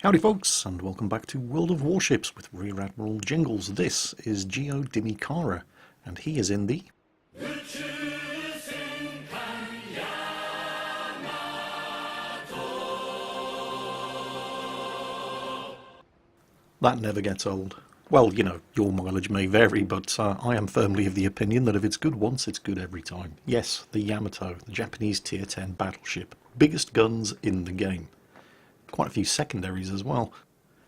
Howdy folks, and welcome back to World of Warships with Rear Admiral Jingles. This is Geo Dimikara, and he is in the... That never gets old. Well, you know, your mileage may vary, but I am firmly of the opinion that if it's good once, it's good every time. Yes, the Yamato, the Japanese Tier 10 battleship. Biggest guns in the game. Quite a few secondaries as well.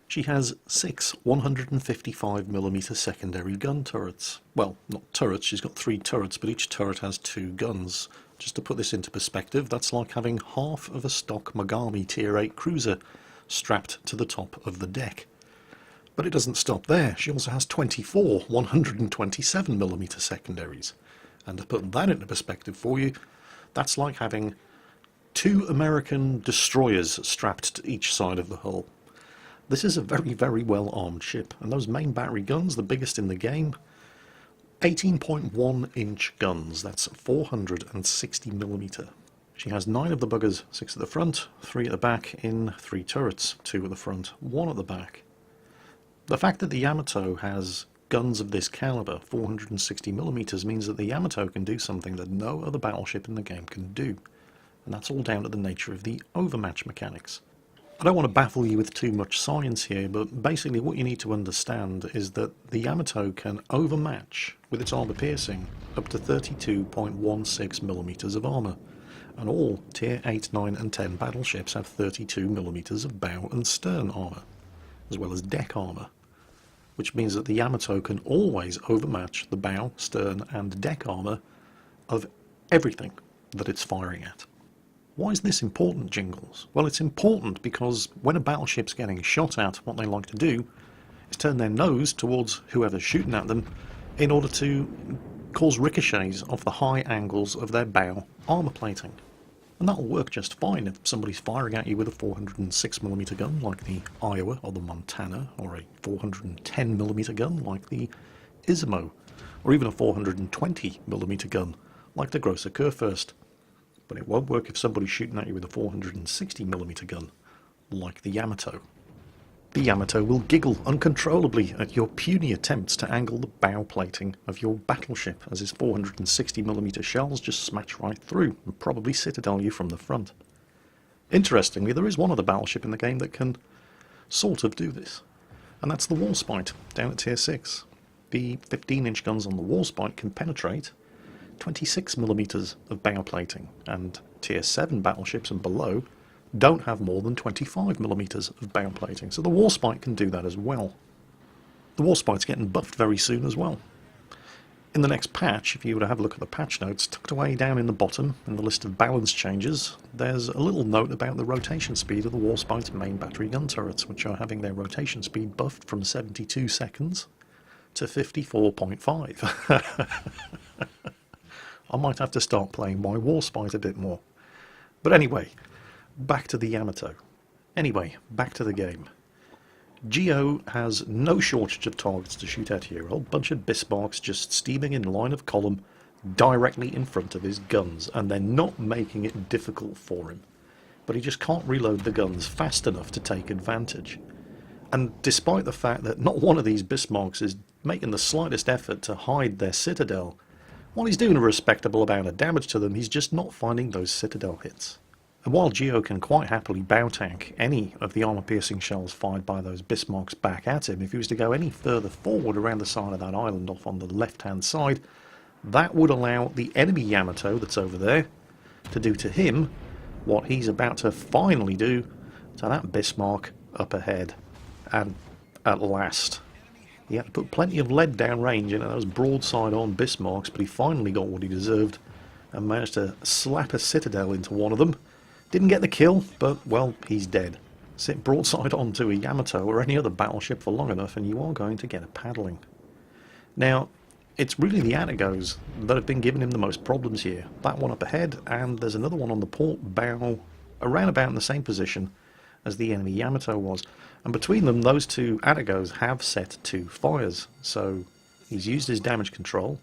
She has 6 155mm secondary gun turrets. Well, not turrets, she's got 3 turrets, but each turret has 2 guns. Just to put this into perspective, that's like having half of a stock Mogami Tier 8 cruiser strapped to the top of the deck. But it doesn't stop there. She also has 24 127mm secondaries. And to put that into perspective for you, that's like having 2 American destroyers strapped to each side of the hull. This is a very, very well armed ship, and those main battery guns, the biggest in the game, 18.1 inch guns, that's 460mm. She has 9 of the buggers, 6 at the front, 3 at the back in 3 turrets, 2 at the front, 1 at the back. The fact that the Yamato has guns of this caliber, 460mm, means that the Yamato can do something that no other battleship in the game can do. And that's all down to the nature of the overmatch mechanics. I don't want to baffle you with too much science here, but basically what you need to understand is that the Yamato can overmatch, with its armour piercing, up to 32.16mm of armour. And all Tier 8, 9 and 10 battleships have 32mm of bow and stern armour, as well as deck armour. Which means that the Yamato can always overmatch the bow, stern and deck armour of everything that it's firing at. Why is this important, Jingles? Well, it's important because when a battleship's getting shot at, what they like to do is turn their nose towards whoever's shooting at them in order to cause ricochets off the high angles of their bow armour plating. And that'll work just fine if somebody's firing at you with a 406mm gun like the Iowa or the Montana, or a 410mm gun like the Izumo, or even a 420mm gun like the Grosser Kurfürst. But it won't work if somebody's shooting at you with a 460mm gun, like the Yamato. The Yamato will giggle uncontrollably at your puny attempts to angle the bow plating of your battleship, as his 460mm shells just smash right through and probably citadel you from the front. Interestingly, there is one other battleship in the game that can sort of do this, and that's the Warspite, down at Tier 6. The 15-inch guns on the Warspite can penetrate 26mm of bow plating, and Tier 7 battleships and below don't have more than 25mm of bow plating, so the Warspite can do that as well. The Warspite's getting buffed very soon as well. In the next patch, if you were to have a look at the patch notes, tucked away down in the bottom in the list of balance changes, there's a little note about the rotation speed of the Warspite's main battery gun turrets, which are having their rotation speed buffed from 72 seconds to 54.5. I might have to start playing my Warspite a bit more. But anyway, back to the Yamato. Anyway, back to the game. Geo has no shortage of targets to shoot at here. A whole bunch of Bismarcks just steaming in line of column directly in front of his guns, and they're not making it difficult for him. But he just can't reload the guns fast enough to take advantage. And despite the fact that not one of these Bismarcks is making the slightest effort to hide their citadel, while he's doing a respectable amount of damage to them, he's just not finding those citadel hits. And while Geo can quite happily bow tank any of the armour-piercing shells fired by those Bismarcks back at him, if he was to go any further forward around the side of that island off on the left-hand side, that would allow the enemy Yamato that's over there to do to him what he's about to finally do to that Bismarck up ahead. And at last, he had to put plenty of lead down range into those broadside-on Bismarcks, but he finally got what he deserved and managed to slap a citadel into one of them. Didn't get the kill, but, well, he's dead. Sit broadside on to a Yamato or any other battleship for long enough and you are going to get a paddling. Now, it's really the Atagos that have been giving him the most problems here. That one up ahead, and there's another one on the port bow, around about in the same position as the enemy Yamato was. And between them, those two Atagos have set 2 fires, so he's used his damage control,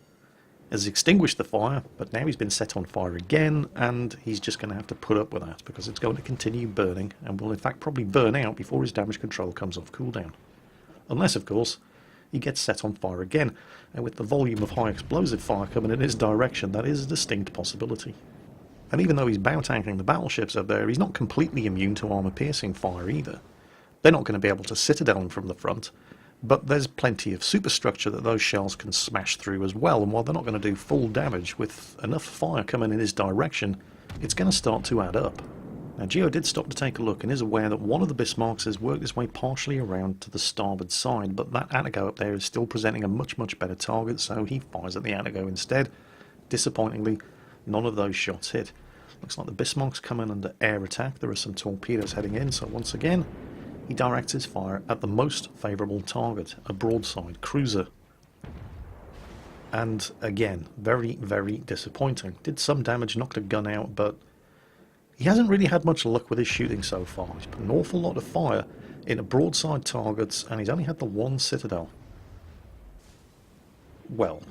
has extinguished the fire, but now he's been set on fire again, and he's just going to have to put up with that because it's going to continue burning and will in fact probably burn out before his damage control comes off cooldown. Unless, of course, he gets set on fire again, and with the volume of high explosive fire coming in his direction, that is a distinct possibility. And even though he's bow tanking the battleships up there, he's not completely immune to armor-piercing fire either. They're not going to be able to citadel him from the front, but there's plenty of superstructure that those shells can smash through as well, and while they're not going to do full damage, with enough fire coming in his direction, it's going to start to add up. Now, Geo did stop to take a look and is aware that one of the Bismarcks has worked its way partially around to the starboard side, but that Attigo up there is still presenting a much better target, so he fires at the Attigo instead. Disappointingly, none of those shots hit. Looks like the Bismarck's coming under air attack. There are some torpedoes heading in, so once again, he directs his fire at the most favourable target, a broadside cruiser. And again, very disappointing. Did some damage, knocked a gun out, but he hasn't really had much luck with his shooting so far. He's put an awful lot of fire into broadside targets, and he's only had the one citadel. Well,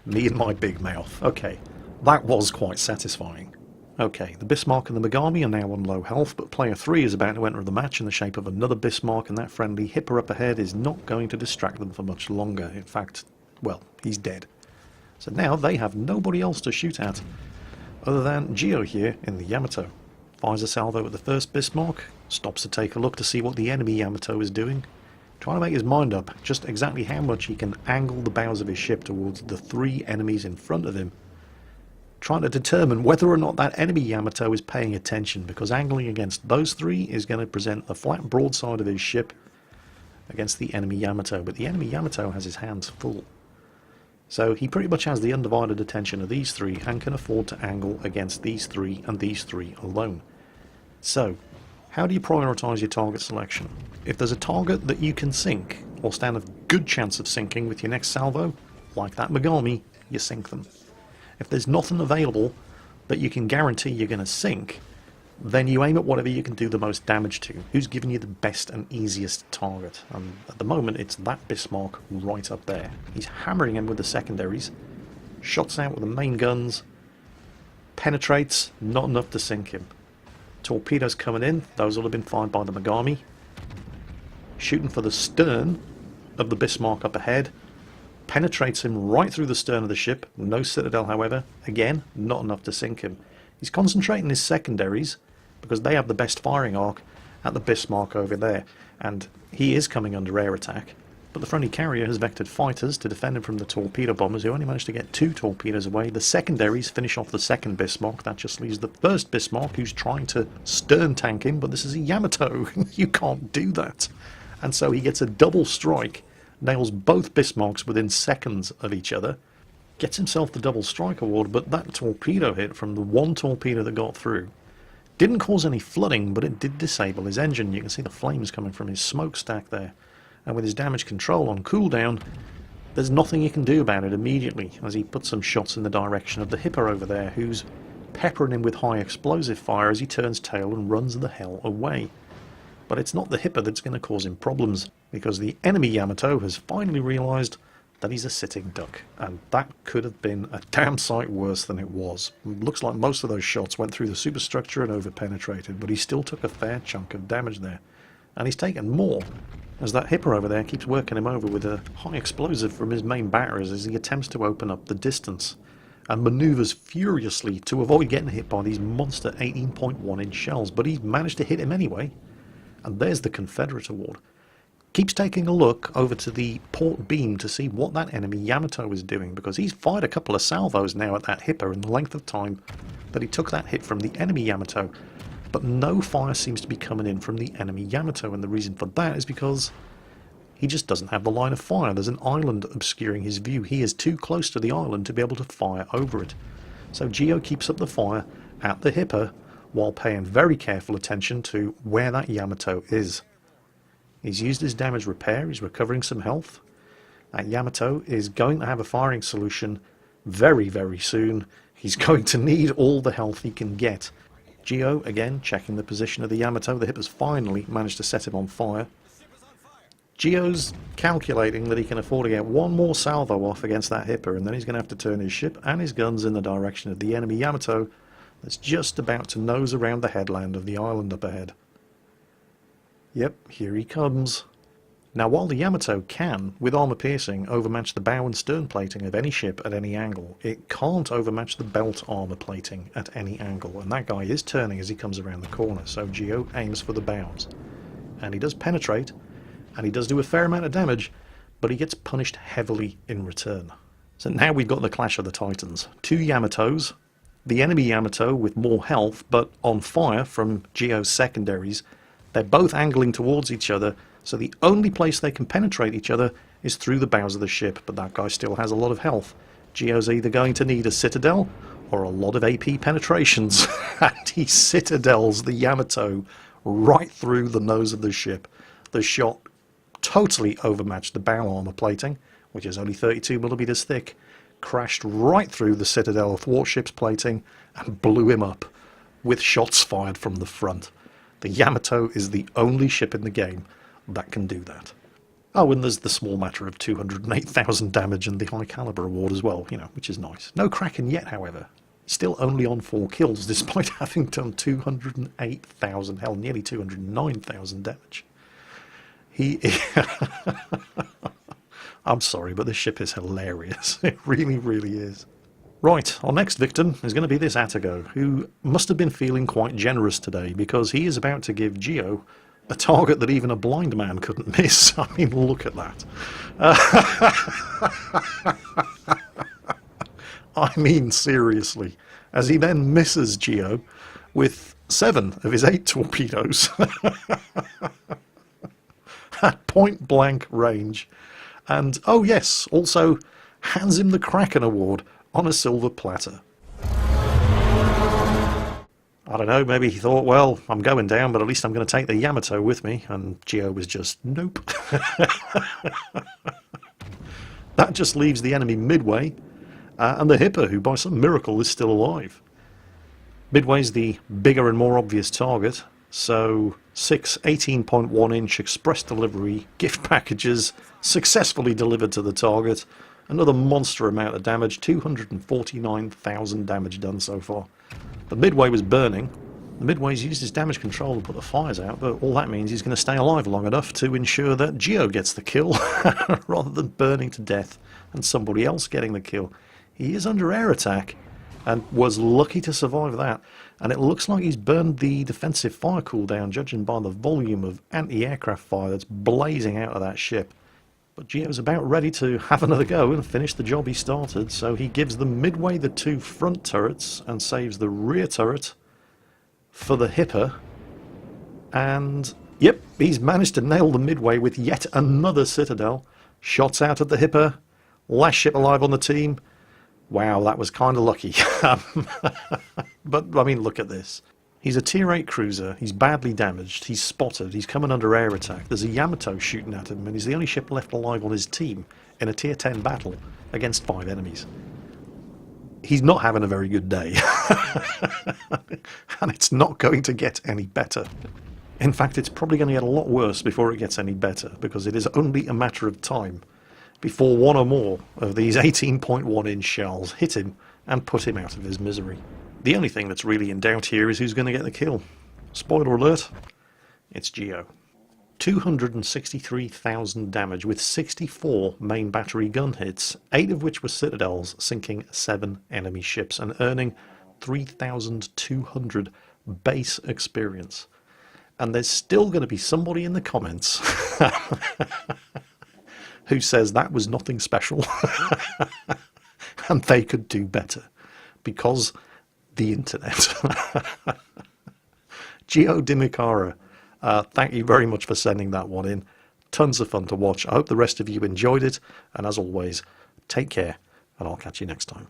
me and my big mouth. Okay, that was quite satisfying. Okay, the Bismarck and the Megami are now on low health, but player 3 is about to enter the match in the shape of another Bismarck, and that friendly hipper up ahead is not going to distract them for much longer. In fact, well, he's dead. So now they have nobody else to shoot at other than Geo here in the Yamato. Fires a salvo at the first Bismarck, stops to take a look to see what the enemy Yamato is doing, trying to make his mind up just exactly how much he can angle the bows of his ship towards the 3 enemies in front of him, trying to determine whether or not that enemy Yamato is paying attention, because angling against those 3 is going to present the flat broadside of his ship against the enemy Yamato, but the enemy Yamato has his hands full. So he pretty much has the undivided attention of these 3 and can afford to angle against these 3 and these 3 alone. So, how do you prioritise your target selection? If there's a target that you can sink, or stand a good chance of sinking with your next salvo, like that Megami, you sink them. If there's nothing available that you can guarantee you're going to sink, then you aim at whatever you can do the most damage to. Who's giving you the best and easiest target? And at the moment it's that Bismarck right up there. He's hammering him with the secondaries, shots out with the main guns, penetrates, not enough to sink him. Torpedoes coming in, those will have been fired by the Megami. Shooting for the stern of the Bismarck up ahead, penetrates him right through the stern of the ship. No citadel, however. Again, not enough to sink him. He's concentrating his secondaries, because they have the best firing arc, at the Bismarck over there, and he is coming under air attack. But the friendly carrier has vectored fighters to defend him from the torpedo bombers, who only managed to get 2 torpedoes away. The secondaries finish off the second Bismarck. That just leaves the first Bismarck, who's trying to stern tank him, but this is a Yamato. You can't do that. And so he gets a double strike, nails both Bismarcks within seconds of each other, gets himself the double strike award, but that torpedo hit from the one torpedo that got through didn't cause any flooding, but it did disable his engine. You can see the flames coming from his smokestack there. And with his damage control on cooldown, there's nothing you can do about it immediately, as he puts some shots in the direction of the hipper over there, who's peppering him with high explosive fire as he turns tail and runs the hell away. But it's not the hipper that's going to cause him problems, because the enemy Yamato has finally realised that he's a sitting duck, and that could have been a damn sight worse than it was. It looks like most of those shots went through the superstructure and over-penetrated, but he still took a fair chunk of damage there. And he's taken more, as that hipper over there keeps working him over with a high explosive from his main batteries as he attempts to open up the distance, and manoeuvres furiously to avoid getting hit by these monster 18.1-inch shells, but he's managed to hit him anyway. And there's the Confederate award. Keeps taking a look over to the port beam to see what that enemy Yamato is doing, because he's fired a couple of salvos now at that hipper in the length of time that he took that hit from the enemy Yamato, but no fire seems to be coming in from the enemy Yamato, and the reason for that is because he just doesn't have the line of fire. There's an island obscuring his view. He is too close to the island to be able to fire over it. So Geo keeps up the fire at the hipper while paying very careful attention to where that Yamato is. He's used his damage repair, he's recovering some health. That Yamato is going to have a firing solution very soon. He's going to need all the health he can get. Geo, again, checking the position of the Yamato. The hipper's finally managed to set him on fire. Geo's calculating that he can afford to get one more salvo off against that Hipper, and then he's going to have to turn his ship and his guns in the direction of the enemy Yamato that's just about to nose around the headland of the island up ahead. Yep, here he comes. Now, while the Yamato can, with armour piercing, overmatch the bow and stern plating of any ship at any angle, it can't overmatch the belt armour plating at any angle, and that guy is turning as he comes around the corner, so Geo aims for the bows. And he does penetrate, and he does do a fair amount of damage, but he gets punished heavily in return. So now we've got the clash of the titans. Two Yamatos, the enemy Yamato with more health, but on fire from Geo's secondaries. They're both angling towards each other, so the only place they can penetrate each other is through the bows of the ship, but that guy still has a lot of health. Geo's either going to need a citadel or a lot of AP penetrations, and he citadels the Yamato right through the nose of the ship. The shot totally overmatched the bow armour plating, which is only 32mm thick, crashed right through the citadel of Warships plating and blew him up with shots fired from the front. The Yamato is the only ship in the game that can do that. Oh, and there's the small matter of 208,000 damage and the high caliber award as well, which is nice. No Kraken yet, however. Still only on 4 kills, despite having done 208,000, hell, nearly 209,000 damage. I'm sorry, but this ship is hilarious. It really, really is. Right, our next victim is going to be this Atago, who must have been feeling quite generous today, because he is about to give Geo a target that even a blind man couldn't miss. I mean, look at that. I mean, seriously. As he then misses Geo with 7 of his 8 torpedoes at point blank range. And, oh yes, also hands him the Kraken Award on a silver platter. I don't know, maybe he thought, well, I'm going down, but at least I'm going to take the Yamato with me. And Geo was just, nope. That just leaves the enemy Midway and the Hipper, who by some miracle is still alive. Midway's the bigger and more obvious target, so 6 18.1-inch express delivery gift packages successfully delivered to the target. Another monster amount of damage, 249,000 damage done so far. The Midway was burning. The Midway's used his damage control to put the fires out, but all that means he's going to stay alive long enough to ensure that Geo gets the kill, rather than burning to death and somebody else getting the kill. He is under air attack, and was lucky to survive that. And it looks like he's burned the defensive fire cooldown, judging by the volume of anti-aircraft fire that's blazing out of that ship. But Geo's about ready to have another go and finish the job he started, so he gives the Midway the 2 front turrets and saves the rear turret for the Hipper. And, yep, he's managed to nail the Midway with yet another citadel. Shots out at the Hipper, last ship alive on the team. Wow, that was kind of lucky. But, I mean, look at this. He's a tier 8 cruiser, he's badly damaged, he's spotted, he's coming under air attack, there's a Yamato shooting at him, and he's the only ship left alive on his team in a tier 10 battle against 5 enemies. He's not having a very good day. And it's not going to get any better. In fact, it's probably going to get a lot worse before it gets any better, because it is only a matter of time before one or more of these 18.1-inch shells hit him and put him out of his misery. The only thing that's really in doubt here is who's going to get the kill. Spoiler alert, it's Geo. 263,000 damage with 64 main battery gun hits, 8 of which were citadels, sinking 7 enemy ships and earning 3,200 base experience. And there's still going to be somebody in the comments who says that was nothing special and they could do better, because the internet. Geo Dimicara, thank you very much for sending that one in. Tons of fun to watch. I hope the rest of you enjoyed it, and as always, take care, and I'll catch you next time.